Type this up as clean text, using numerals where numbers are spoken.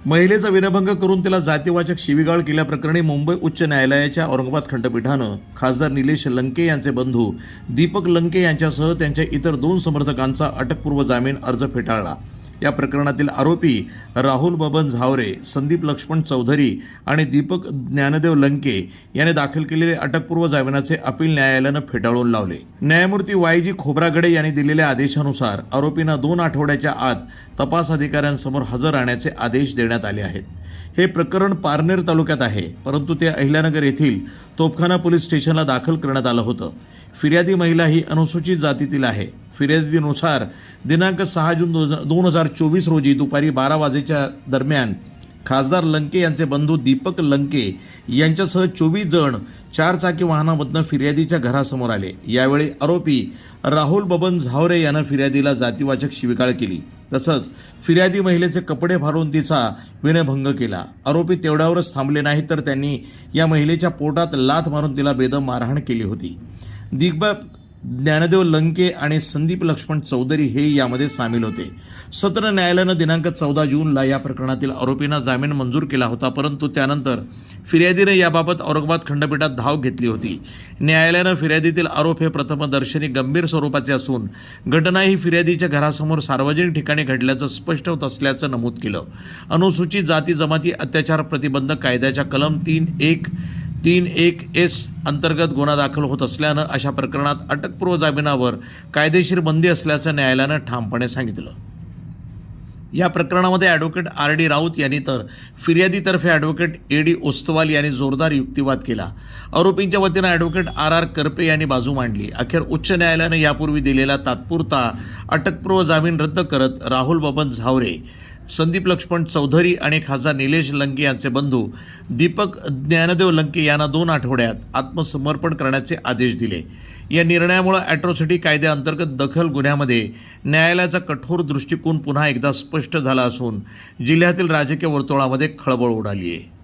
महिलेचा विनयभंग करून तिला जातीवाचक शिवीगाळ केल्याप्रकरणी मुंबई उच्च न्यायालयाच्या औरंगाबाद खंडपीठानं खासदार निलेश लंके यांचे बंधू दीपक लंके यांच्यासह त्यांच्या इतर 2 समर्थकांचा अटकपूर्व जामीन अर्ज फेटाळला। या प्रकरणातील आरोपी राहुल बबन झावरे, संदीप लक्ष्मण चौधरी आणि दीपक ज्ञानदेव लंके यांनी दाखल केलेले अटकपूर्व जामिनाचे अपील न्यायालयानं फेटाळून लावले। न्यायमूर्ती वाय.जी. खोब्रागडे यांनी दिलेल्या आदेशानुसार आरोपींना 2 आठवड्याच्या आत तपास अधिकाऱ्यांसमोर हजर राहण्याचे आदेश देण्यात आले आहेत। हे प्रकरण पारनेर तालुक्यात आहे, परंतु ते अहिल्यानगर येथील तोफखाना पोलीस स्टेशनला दाखल करण्यात आलं होतं। फिर्यादी महिला ही अनुसूचित जातीतील आहे। फिर्यादीनुसार दिनांक 6 जून 2024 रोजी दुपारी 12 वाजेच्या दरम्यान खासदार लंके यांचे बंधू दीपक लंके यांच्यासह 24 जण 4 चाकी वाहनामधून फिर्यादीच्या घरासमोर आले। यावेळी आरोपी राहुल बबन झावरे यानं फिर्यादीला जातीवाचक शिवीगाळ केली, तसंच फिर्यादी महिलेचे कपडे फाडून तिचा विनयभंग केला। आरोपी तेवढ्यावरच थांबले नाही तर त्यांनी या महिलेच्या पोटात लाथ मारून तिला बेदम मारहाण केली होती। दीपक ज्ञानदेव लंके आणि संदीप लक्ष्मण चौधरी हे यामध्ये सामील होते। सत्र न्यायालयानं दिनांक 14 जूनला या प्रकरणातील आरोपींना जामीन मंजूर केला होता, परंतु त्यानंतर फिर्यादीने याबाबत औरंगाबाद खंडपीठात धाव घेतली होती। न्यायालयानं फिर्यादीतील आरोप हे प्रथमदर्शनी गंभीर स्वरूपाचे असून घटना ही फिर्यादीच्या घरासमोर सार्वजनिक ठिकाणी घडल्याचं स्पष्ट होत असल्याचं नमूद केलं। अनुसूचित जाती जमाती अत्याचार प्रतिबंधक कायद्याच्या कलम 3.1.31S अंतर्गत गुन्हा दाखल होत असल्यानं अशा प्रकरणात अटकपूर्व जामिनावर कायदेशीर बंदी असल्याचं न्यायालयानं ठामपणे सांगितलं। या प्रकरणामध्ये ॲडव्होकेट R.D. राऊत यांनी तर फिर्यादीतर्फे ॲडव्होकेट A.D. ओस्तवाल यांनी जोरदार युक्तिवाद केला। आरोपींच्या वतीनं ॲडव्होकेट R.R. करपे यांनी बाजू मांडली। अखेर उच्च न्यायालयानं यापूर्वी दिलेला तात्पुरता अटकपूर्व जामीन रद्द करत राहुल बबन झावरे, संदीप लक्ष्मण चौधरी आणि खासदार निलेश लंके यांचे बंधू दीपक ज्ञानदेव लंके यांना 2 आठवड्यात आत्मसमर्पण करण्याचे आदेश दिले। या निर्णयामुळे ॲट्रॉसिटी कायद्याअंतर्गत दखल गुन्ह्यामध्ये न्यायालयाचा कठोर दृष्टिकोन पुन्हा एकदा स्पष्ट झाला असून जिल्ह्यातील राजकीय वर्तुळामध्ये खळबळ उडाली आहे।